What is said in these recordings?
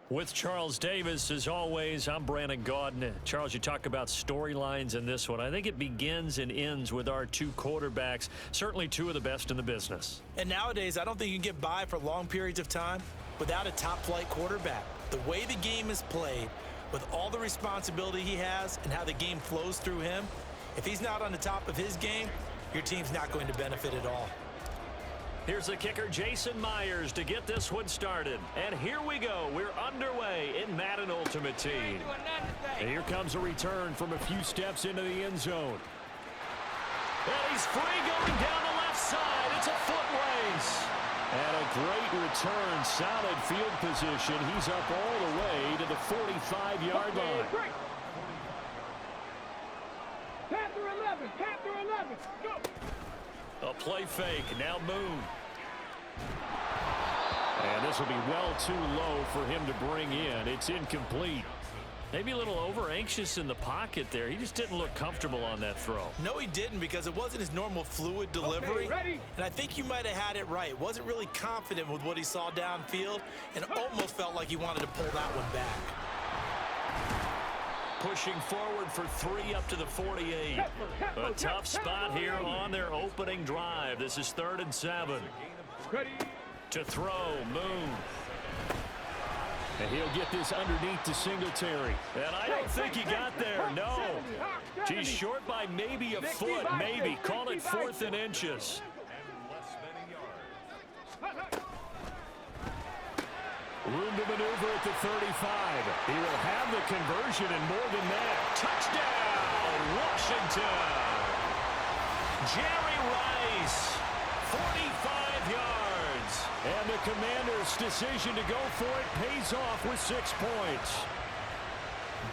With Charles Davis, as always, I'm Brandon Gaudin. Charles, you talk about storylines in this one. I think it begins and ends with our two quarterbacks, certainly two of the best in the business. And nowadays, I don't think you can get by for long periods of time without a top-flight quarterback. The way the game is played, with all the responsibility he has and how the game flows through him, if he's not on the top of his game, your team's not going to benefit at all. Here's the kicker, Jason Myers, to get this one started. And here we go. We're underway in Madden Ultimate Team. And here comes a return from a few steps into the end zone. And he's free going down the left side. It's a foot race. And a great return, solid field position. He's up all the way to the 45-yard line. Panther 11, Panther 11, go! A play fake, now Moon. And this will be well too low for him to bring in. It's incomplete. Maybe a little over-anxious in the pocket there. He just didn't look comfortable on that throw. No, he didn't, because it wasn't his normal fluid delivery. Okay, ready? And I think you might have had it right. Wasn't really confident with what he saw downfield and almost felt like he wanted to pull that one back. Pushing forward for 3 up to the 48. A tough spot here on their opening drive. This is 3rd and 7. Ready? To throw, Moon. And he'll get this underneath to Singletary. And I don't think he got there, no. He's short by maybe a foot, maybe. Call it 4th and inches. Room to maneuver at the 35. He will have the conversion and more than that. Touchdown, Washington. Jerry Rice, 45 yards. And the Commanders' decision to go for it pays off with 6 points.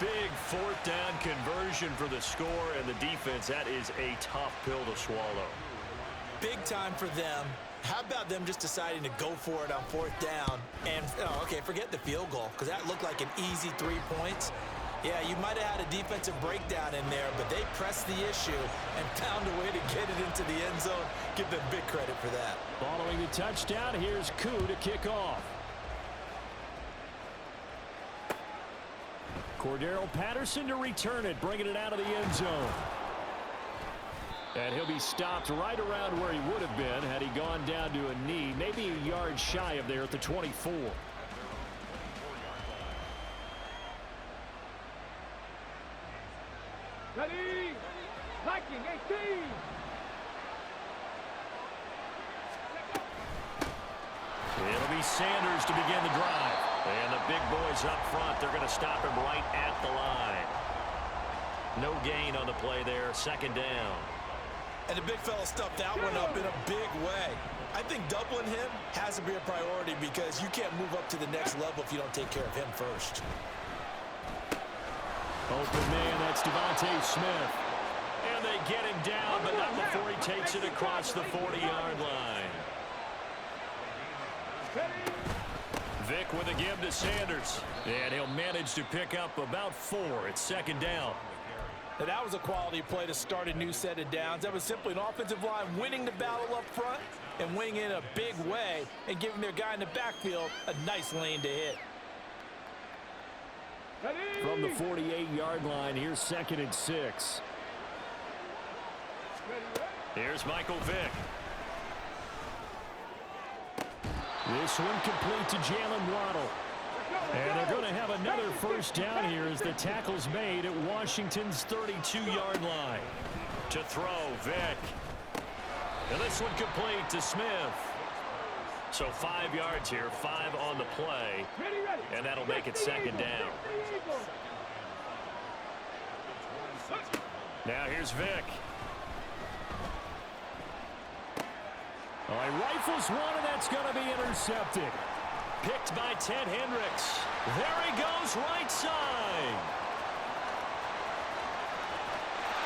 Big 4th down conversion for the score, and the defense, that is a tough pill to swallow. Big time for them. How about them just deciding to go for it on 4th down? And, okay, forget the field goal, because that looked like an easy 3 points. Yeah, you might have had a defensive breakdown in there, but they pressed the issue and found a way to get it into the end zone. Give them big credit for that. Following the touchdown, here's Koo to kick off. Cordero Patterson to return it, bringing it out of the end zone. And he'll be stopped right around where he would have been had he gone down to a knee, maybe a yard shy of there at the 24. Ready? Liking 18. It'll be Sanders to begin the drive. And the big boys up front, they're going to stop him right at the line. No gain on the play there, 2nd down. And the big fella stuffed that one up in a big way. I think doubling him has to be a priority because you can't move up to the next level if you don't take care of him first. Open man, that's Devontae Smith. And they get him down, but not before he takes it across the 40-yard line. Vick with a give to Sanders. And he'll manage to pick up about 4 at 2nd down. Now, that was a quality play to start a new set of downs. That was simply an offensive line winning the battle up front and winning in a big way and giving their guy in the backfield a nice lane to hit. From the 48-yard line, here's 2nd and 6. Here's Michael Vick. This one complete to Jalen Waddle. And they're going to have another 1st down here as the tackle's made at Washington's 32-yard line. To throw, Vick. And this one complete to Smith. So 5 yards here, 5 on the play. And that'll make it 2nd down. Now here's Vick. Well, he rifles one, and that's going to be intercepted. Picked by Ted Hendricks. There he goes, right side.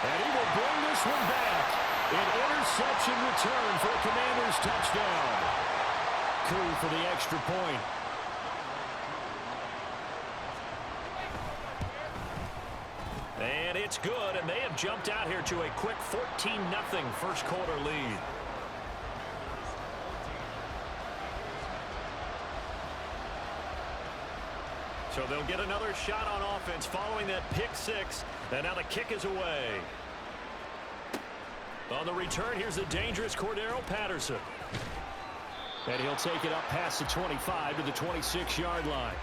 And he will bring this one back. An interception return for a Commanders touchdown. Koo for the extra point. And it's good, and they have jumped out here to a quick 14-0 first quarter lead. So they'll get another shot on offense following that pick six. And now the kick is away. On the return, here's the dangerous Cordero Patterson. And he'll take it up past the 25 to the 26-yard line.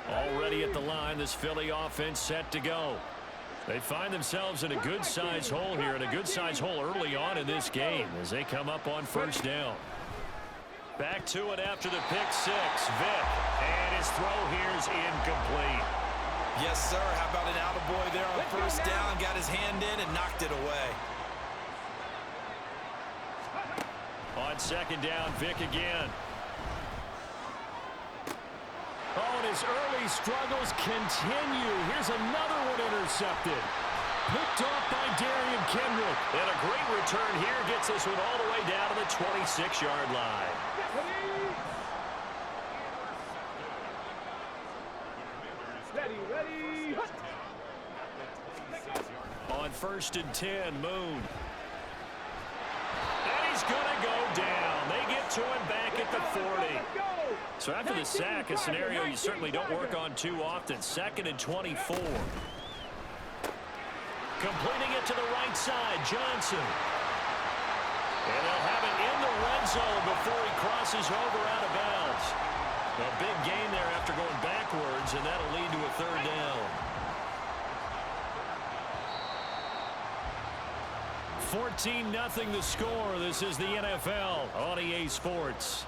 Already at the line, this Philly offense set to go. They find themselves in a good-sized hole here, and a good-sized hole early on in this game as they come up on first down. Back to it after the pick six. Vick, and his throw here is incomplete. Yes, sir. How about an attaboy there on first down? Got his hand in and knocked it away. On second down, Vick again. Oh, and his early struggles continue. Here's another one intercepted. Picked off by Darian Kendrick. And a great return here gets this one all the way down to the 26-yard line. Ready. On first and 10, Moon. And he's going to go down. They get to him back at the 40. So after the sack, a scenario you certainly don't work on too often. Second and 24. Completing it to the right side, Johnson. And they'll have it in the red zone before he crosses over out of bounds. A big gain there after going backwards, and that'll lead to a third down. 14-0 the score. This is the NFL on EA Sports.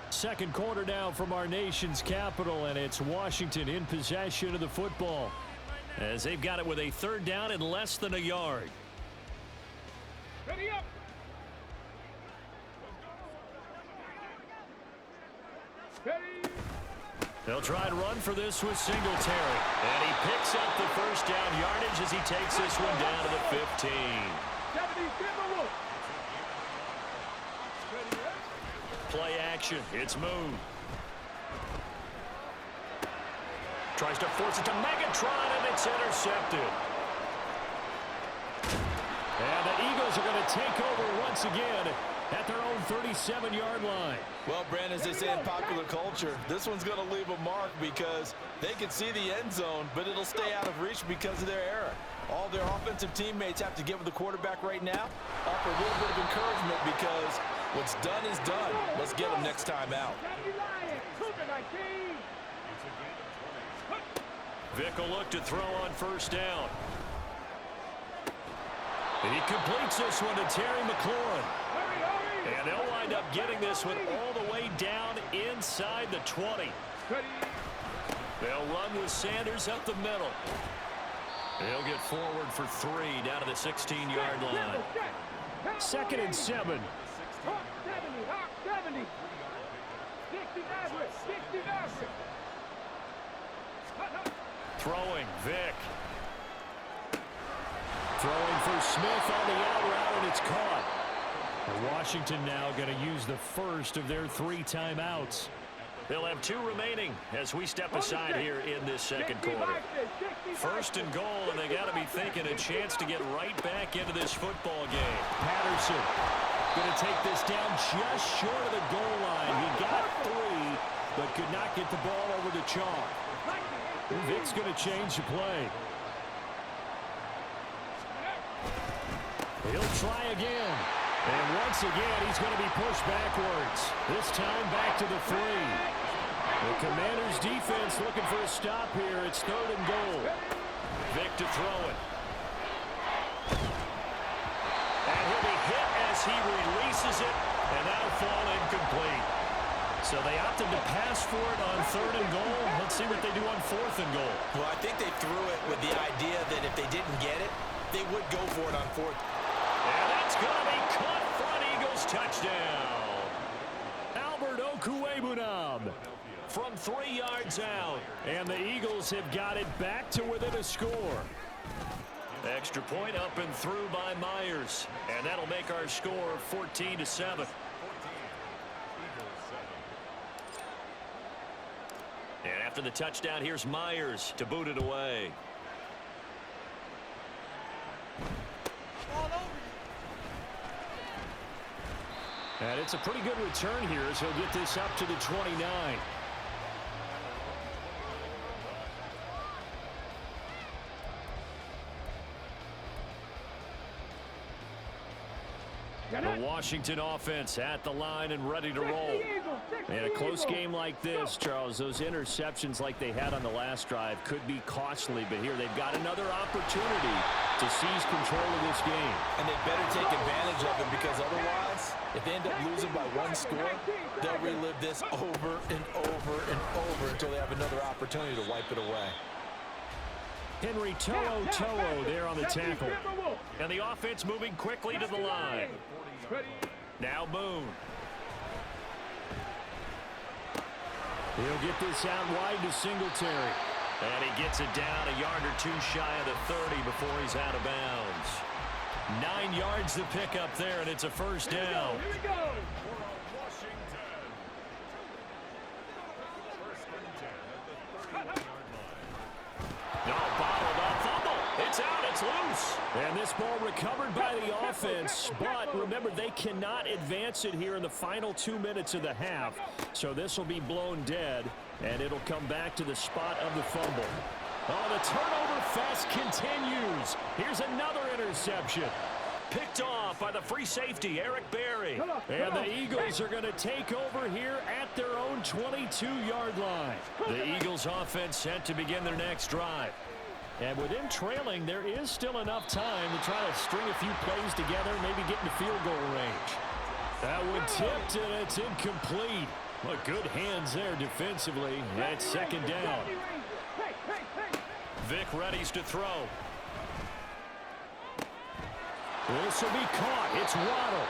Second quarter now from our nation's capital, and it's Washington in possession of the football as they've got it with a third down and less than a yard. Ready up. Ready. They'll try and run for this with Singletary. And he picks up the first down yardage as he takes this one down to the 15. Play action. It's Moon. Tries to force it to Megatron, and it's intercepted. And the Eagles are going to take over once again at their own 37-yard line. Well, Brandon, as they say in popular culture, this one's going to leave a mark because they can see the end zone, but it'll stay out of reach because of their error. All their offensive teammates have to give the quarterback right now up a little bit of encouragement because what's done is done. Let's get them next time out. Vick will look to throw on first down. And he completes this one to Terry McLaurin. And they'll wind up getting this one all the way down inside the 20. They'll run with Sanders up the middle. They'll get forward for 3 down to the 16-yard line. Second and 7. Hawk 70. 60 average. Throwing, Vick. Throwing for Smith on the out route, and it's caught. Washington now going to use the first of their 3 timeouts. They'll have 2 remaining as we step aside here in this second quarter. First and goal, and they got to be thinking a chance to get right back into this football game. Patterson going to take this down just short of the goal line. He got 3, but could not get the ball over to Chalk. Vick's going to change the play. He'll try again. And once again, he's going to be pushed backwards. This time back to the 3. The Commanders' defense looking for a stop here. It's third and goal. Vick to throw it. And he'll be hit as he releases it, and that'll fall incomplete. So they opted to pass for it on third and goal. Let's see what they do on fourth and goal. Well, I think they threw it with the idea that if they didn't get it, they would go for it on fourth. And that's going to be caught front. Eagles touchdown. Albert Okwuegbunam from 3 yards out. And the Eagles have got it back to within a score. Extra point up and through by Myers. And that'll make our score 14-7. And after the touchdown, here's Myers to boot it away. All over you. And it's a pretty good return here as he'll get this up to the 29. The Washington offense at the line and ready to roll. In a close game like this, Charles, those interceptions like they had on the last drive could be costly, but here they've got another opportunity to seize control of this game. And they better take advantage of it, because otherwise, if they end up losing by one score, they'll relive this over and over and over until they have another opportunity to wipe it away. Henry To'o there on the tackle. And the offense moving quickly to the line. Now Boone. He'll get this out wide to Singletary. And he gets it down a yard or two shy of the 30 before he's out of bounds. 9 yards to pick up there, and it's a first down. Here we go. No, bottled up, fumble. It's out, it's loose. And this ball recovered by the offense, but remember, they cannot advance it here in the final 2 minutes of the half. So this will be blown dead, and it'll come back to the spot of the fumble. Oh, the turnover fest continues. Here's another interception. Picked off by the free safety, Eric Berry. And the Eagles are going to take over here at their own 22-yard line. The Eagles offense set to begin their next drive. And with them trailing, there is still enough time to try to string a few plays together, maybe get into field goal range. That one tipped, and it's incomplete. Well, good hands there defensively. That's second down. Vic readies to throw. This will be caught. It's Waddle.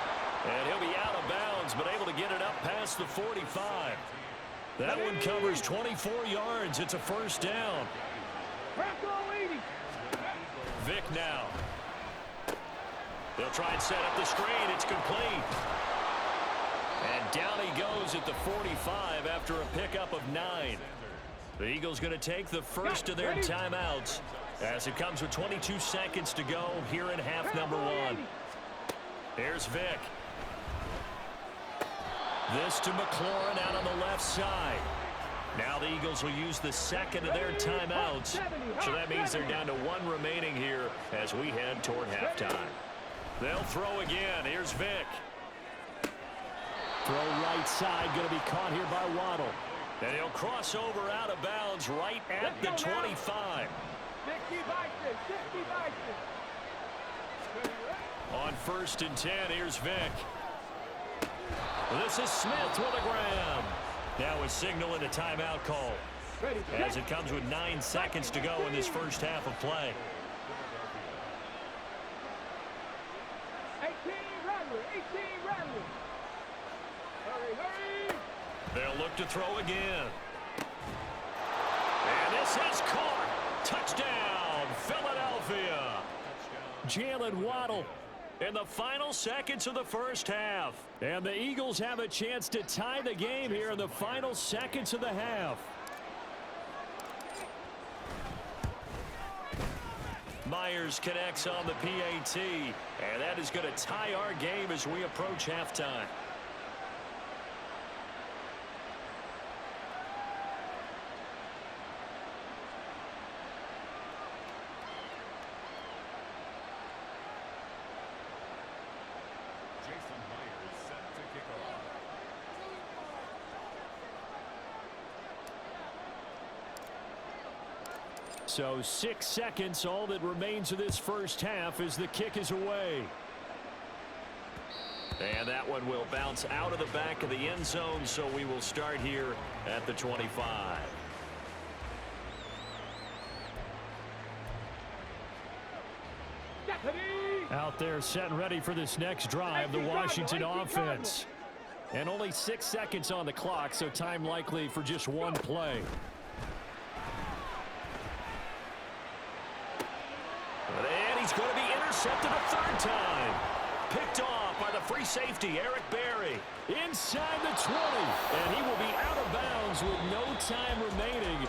And he'll be out of bounds, but able to get it up past the 45. That one covers 24 yards. It's a first down. Vic now. They'll try and set up the screen. It's complete. And down he goes at the 45 after a pickup of 9. The Eagles going to take the first of their timeouts as it comes with 22 seconds to go here in half number 1. Here's Vic. This to McLaurin out on the left side. Now the Eagles will use the second of their timeouts. So that means they're down to 1 remaining here as we head toward halftime. They'll throw again. Here's Vic. Throw right side, going to be caught here by Waddle. And he'll cross over out of bounds right at the 25. On 1st and 10, here's Vic. This is Smith with a grab. Now a signal and a timeout call as it comes with 9 seconds to go in this first half of play. 18 Rattler. Hurry. They'll look to throw again. And this is caught. Touchdown, Philadelphia. Jalen Waddle in the final seconds of the first half. And the Eagles have a chance to tie the game here in the final seconds of the half. Myers connects on the PAT. And that is going to tie our game as we approach halftime. So 6 seconds, all that remains of this first half as the kick is away. And that one will bounce out of the back of the end zone, so we will start here at the 25. Out there set and ready for this next drive, the Washington offense. And only 6 seconds on the clock, so time likely for just one play. And he's going to be intercepted a 3rd time. Picked off by the free safety, Eric Berry. Inside the 20. And he will be out of bounds with no time remaining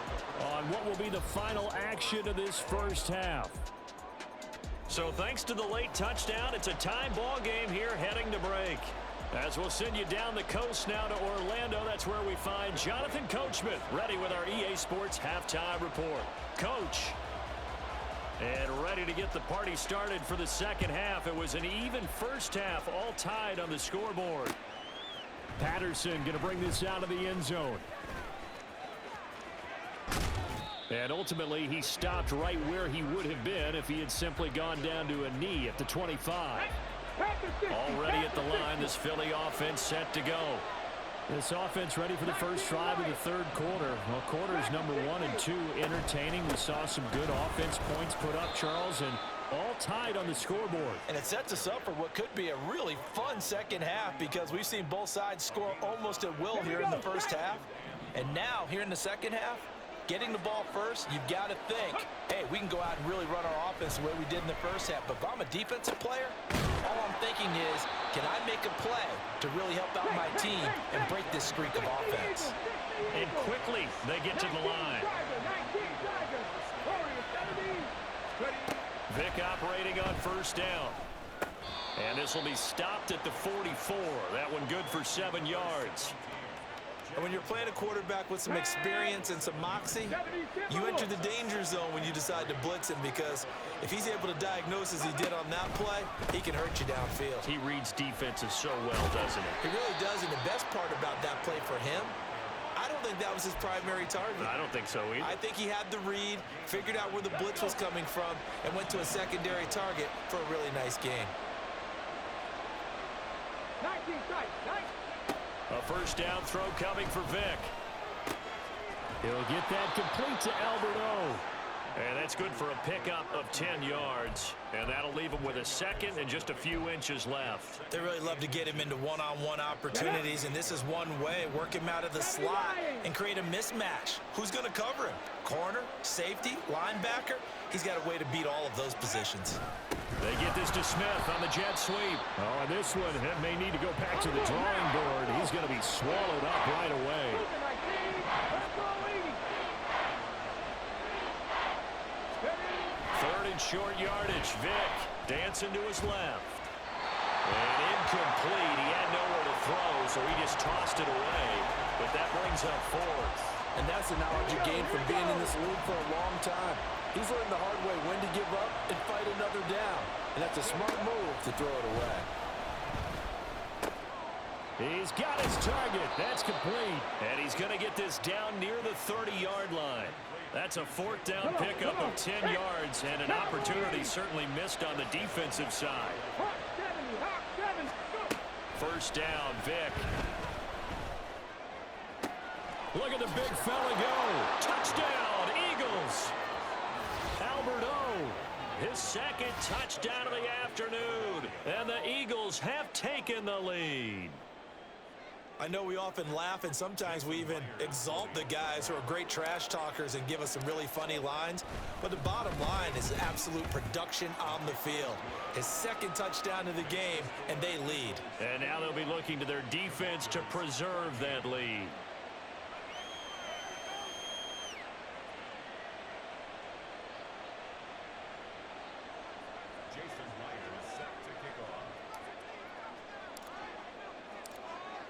on what will be the final action of this first half. So thanks to the late touchdown, it's a tie ball game here heading to break. As we'll send you down the coast now to Orlando, that's where we find Jonathan Coachman ready with our EA Sports Halftime Report. Coach. And ready to get the party started for the second half. It was an even first half, all tied on the scoreboard. Patterson going to bring this out of the end zone. And ultimately, he stopped right where he would have been if he had simply gone down to a knee at the 25. Already at the line, this Philly offense set to go. This offense ready for the first drive of the third quarter. Well, quarters number 1 and 2 entertaining. We saw some good offense points put up, Charles, and all tied on the scoreboard. And it sets us up for what could be a really fun second half because we've seen both sides score almost at will here in the first half. And now, here in the second half, getting the ball first, you've got to think, hey, we can go out and really run our offense the way we did in the first half. But if I'm a defensive player, all I'm thinking is, can I make a play to really help out my team and break this streak of offense? And quickly, they get to the line. Vick operating on first down. And this will be stopped at the 44. That one good for 7 yards. And when you're playing a quarterback with some experience and some moxie, you enter the danger zone when you decide to blitz him because if he's able to diagnose as he did on that play, he can hurt you downfield. He reads defenses so well, doesn't he? He really does, and the best part about that play for him, I don't think that was his primary target. I don't think so either. I think he had the read, figured out where the blitz was coming from, and went to a secondary target for a really nice game. 19 strikes, 19. A first down throw coming for Vick. He'll get that complete to Alberto. And that's good for a pickup of 10 yards. And that'll leave him with a second and just a few inches left. They really love to get him into one-on-one opportunities, and this is one way. Work him out of the slot and create a mismatch. Who's going to cover him? Corner, safety, linebacker? He's got a way to beat all of those positions. They get this to Smith on the jet sweep. Oh, and this one may need to go back to the drawing board. He's going to be swallowed up right away. Third and short yardage. Vick dancing to his left. And incomplete. He had nowhere to throw, so he just tossed it away. But that brings up fourth. And that's the knowledge you gain from being in this league for a long time. He's learned the hard way when to give up and fight another down. And that's a smart move to throw it away. He's got his target. That's complete. And he's going to get this down near the 30-yard line. That's a fourth down pickup of 10 yards and an opportunity certainly missed on the defensive side. First down, Vick. Look at the big fella go. Touchdown, Eagles. Alberto, his second touchdown of the afternoon. And the Eagles have taken the lead. I know we often laugh, and sometimes we even exalt the guys who are great trash talkers and give us some really funny lines. But the bottom line is absolute production on the field. His second touchdown of the game, and they lead. And now they'll be looking to their defense to preserve that lead.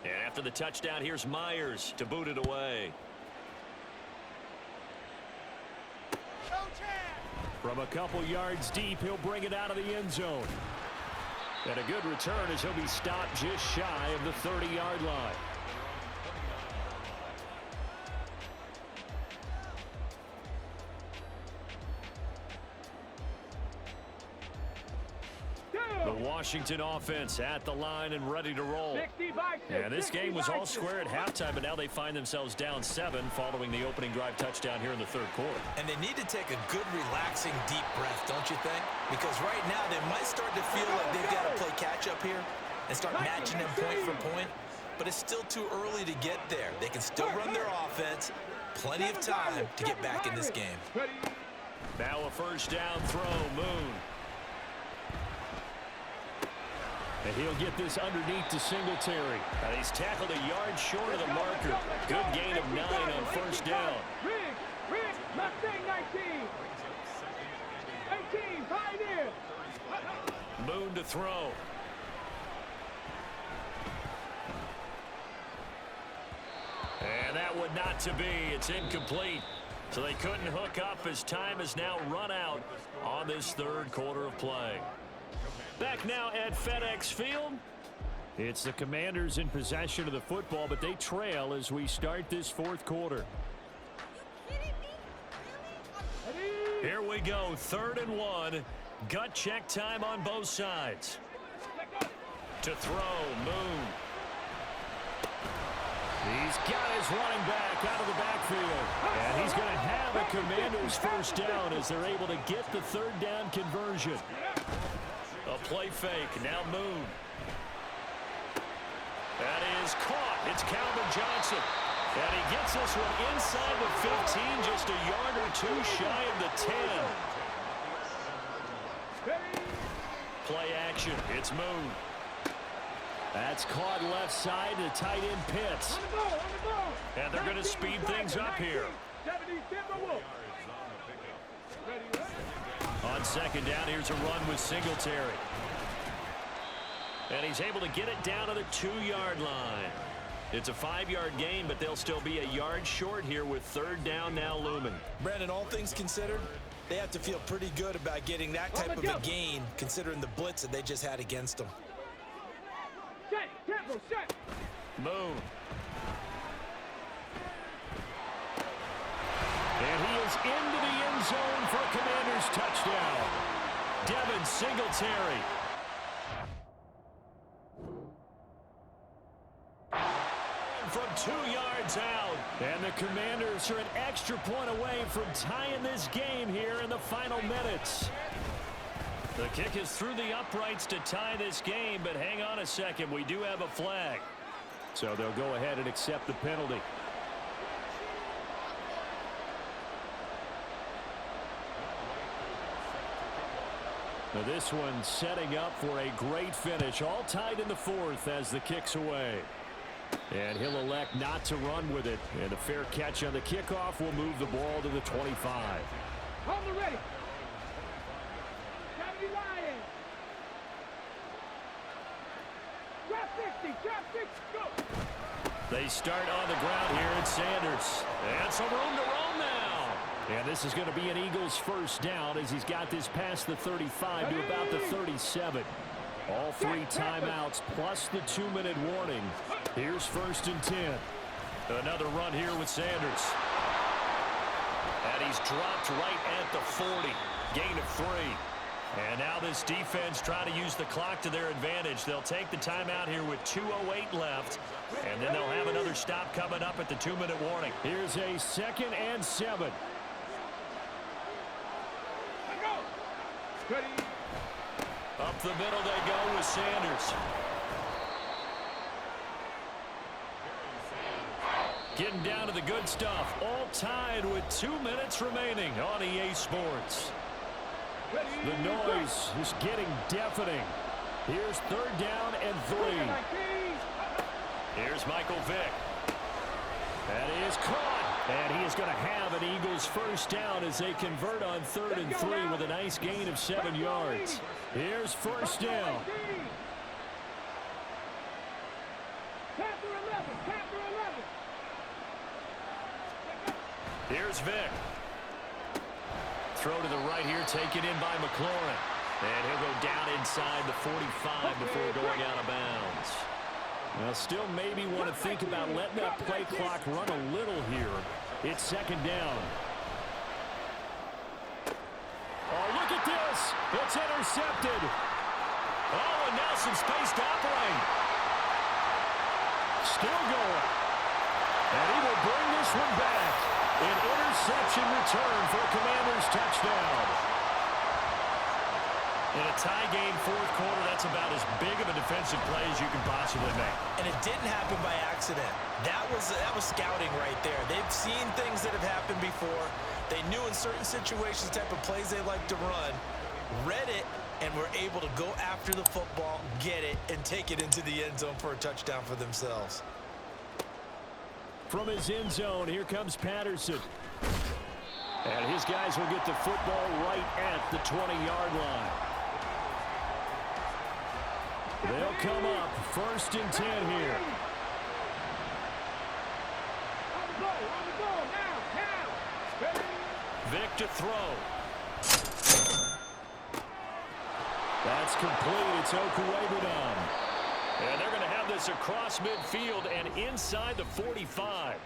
And after the touchdown, here's Myers to boot it away. From a couple yards deep, he'll bring it out of the end zone. And a good return as he'll be stopped just shy of the 30-yard line. The Washington offense at the line and ready to roll. And this game was all square at halftime, but now they find themselves down 7 following the opening drive touchdown here in the third quarter. And they need to take a good, relaxing, deep breath, don't you think? Because right now they might start to feel like they've got to play catch-up here and start matching them point for point. But it's still too early to get there. They can still run their offense. Plenty of time to get back in this game. Now a first down throw, Moon. And he'll get this underneath to Singletary. And he's tackled a yard short of the marker. Good gain of 9 on first down. Mustang 19. 18, Pioneer. Moon to throw. And that would not to be. It's incomplete. So they couldn't hook up as time has now run out on this third quarter of play. Back now at FedEx Field. It's the Commanders in possession of the football, but they trail as we start this fourth quarter. Here we go, 3rd and 1. Gut check time on both sides. To throw, Moon. He's got his running back out of the backfield. And he's going to have a Commanders first down as they're able to get the 3rd down conversion. A play fake, now Moon. That is caught. It's Calvin Johnson. And he gets this one inside the 15, just a yard or two shy of the 10. Play action. It's Moon. That's caught left side to tight end Pitts. And they're going to speed things up here. On 2nd down, here's a run with Singletary. And he's able to get it down to the 2-yard line. It's a 5-yard gain, but they'll still be a yard short here with 3rd down now looming. Brandon, all things considered, they have to feel pretty good about getting that type of a gain, considering the blitz that they just had against them. Moon. And he is into the end zone for a Commanders touchdown. Devin Singletary. From 2 yards out. And the Commanders are an extra point away from tying this game here in the final minutes. The kick is through the uprights to tie this game, but hang on a second. We do have a flag. So they'll go ahead and accept the penalty. Now this one setting up for a great finish. All tied in the 4th as the kick's away. And he'll elect not to run with it. And a fair catch on the kickoff will move the ball to the 25. Hold it ready. Gotta be lying. Drop 60, drop 60, go. They start on the ground here at Sanders. And some room to roam now. And this is going to be an Eagles first down as he's got this past the 35 to about the 37. All 3 timeouts plus the 2-minute warning. Here's 1st and 10. Another run here with Sanders. And he's dropped right at the 40. Gain of 3. And now this defense trying to use the clock to their advantage. They'll take the timeout here with 2:08 left. And then they'll have another stop coming up at the 2-minute warning. Here's a 2nd and 7. Ready. Up the middle they go with Sanders. Getting down to the good stuff. All tied with 2 minutes remaining on EA Sports. The noise is getting deafening. Here's 3rd down and 3. Here's Michael Vick. That is caught. And he is going to have an Eagles first down as they convert on 3rd and 3 with a nice gain of 7 yards. Here's 1st down. Here's Vick. Throw to the right here, taken in by McLaurin. And he'll go down inside the 45 before going out of bounds. Now still maybe want to think about letting that play clock run a little here. It's 2nd down. Oh, look at this. It's intercepted. Oh, and now some space to operate. Still going. And he will bring this one back. An interception return for a Commanders touchdown. In a tie game 4th quarter, that's about as big of a defensive play as you can possibly make. And it didn't happen by accident. That was scouting right there. They've seen things that have happened before. They knew in certain situations the type of plays they like to run, read it, and were able to go after the football, get it, and take it into the end zone for a touchdown for themselves. From his end zone, here comes Patterson. And his guys will get the football right at the 20-yard line. They'll come up 1st and 10 here. Vic to throw. That's complete. It's Okuwebunam. And they're going to have this across midfield and inside the 45.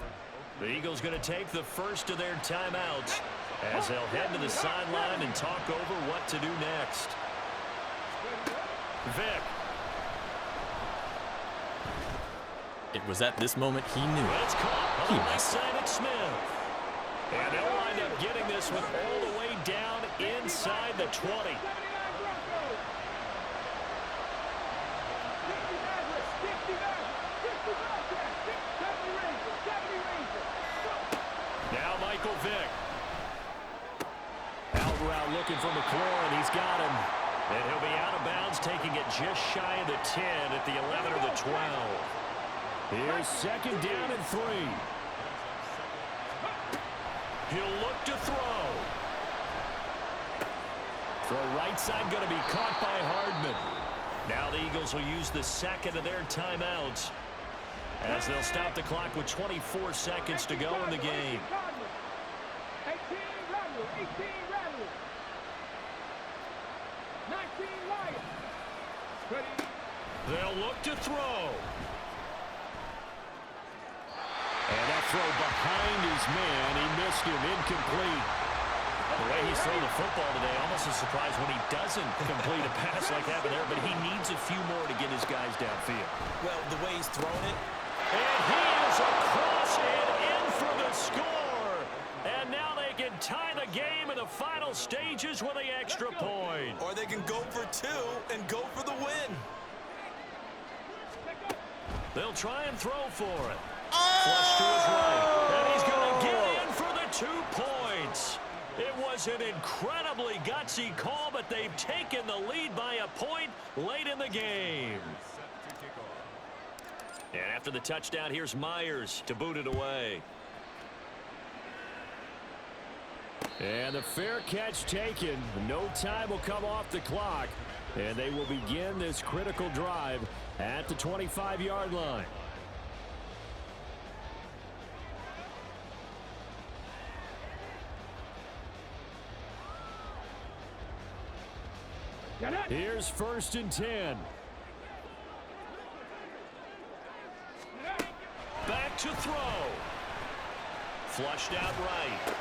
The Eagles going to take the first of their timeouts as they'll head to the sideline and talk over what to do next. Vic. It was at this moment he knew Well, it's caught on the right missed it. side of Smith. And they'll wind up getting this one all the way down inside the 20. Now Michael Vick. Out route looking for McLaurin. He's got him. And he'll be out of bounds, taking it just shy of the 10 at the 11 or the 12. Here's second down and 3. He'll look to throw. Throw right side going to be caught by Hardman. Now the Eagles will use the second of their timeouts as they'll stop the clock with 24 seconds to go in the game. 18 Rattle. 19 Lions. They'll look to throw. And that throw behind his man. He missed him. Incomplete. The way he's thrown the football today, almost a surprise when he doesn't complete a pass like that there, but he needs a few more to get his guys downfield. Well, the way he's thrown it. And he is across and in for the score. And now they can tie the game in the final stages with the extra point. Or they can go for 2 and go for the win. They'll try and throw for it. Flush to his right. And he's going to get in for the 2 points. It was an incredibly gutsy call, but they've taken the lead by a point late in the game. And after the touchdown, here's Myers to boot it away. And the fair catch taken. No time will come off the clock. And they will begin this critical drive at the 25-yard line. Here's 1st and 10. Back to throw. Flushed out right.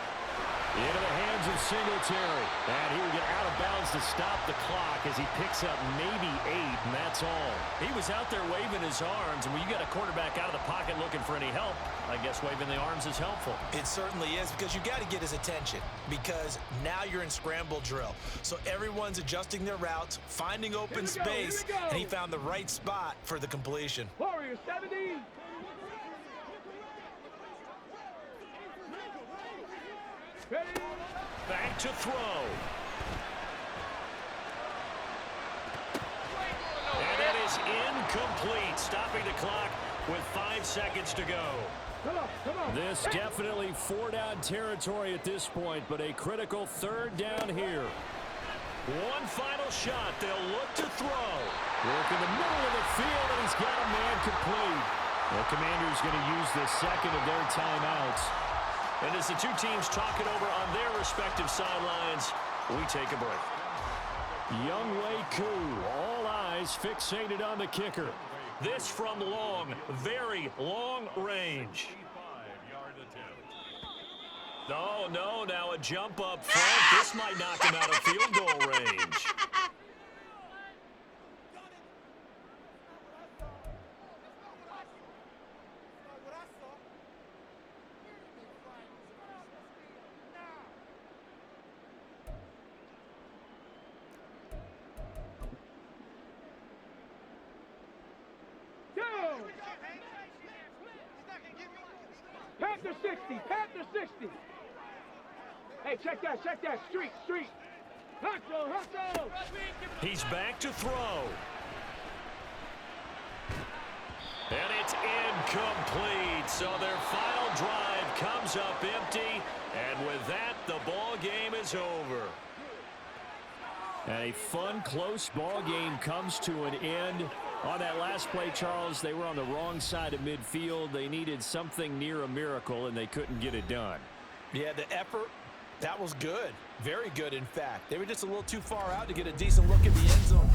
Into the hands of Singletary. And he will get out of bounds to stop the clock as he picks up maybe 8, and that's all. He was out there waving his arms, and when you get a quarterback out of the pocket looking for any help, I guess waving the arms is helpful. It certainly is, because you got to get his attention, because now you're in scramble drill. So everyone's adjusting their routes, finding open space, and he found the right spot for the completion. Warriors 70. Back to throw. And that is incomplete, stopping the clock with 5 seconds to go. Come on. This definitely 4-down territory at this point, but a critical 3rd down here. One final shot. They'll look to throw. Work in the middle of the field, and he's got a man complete. The Commanders going to use the second of their timeouts. And as the 2 teams talk it over on their respective sidelines, we take a break. Younghoe Koo, all eyes fixated on the kicker. This from long, very long range. No, now a jump up front. This might knock him out of field goal range. Panther 60. Hey, check that. Street. Hustle. He's back to throw. And it's incomplete. So their final drive comes up empty. And with that, the ball game is over. And a fun, close ball game comes to an end. On that last play, Charles, they were on the wrong side of midfield. They needed something near a miracle, and they couldn't get it done. Yeah, the effort, that was good. Very good, in fact. They were just a little too far out to get a decent look at the end zone.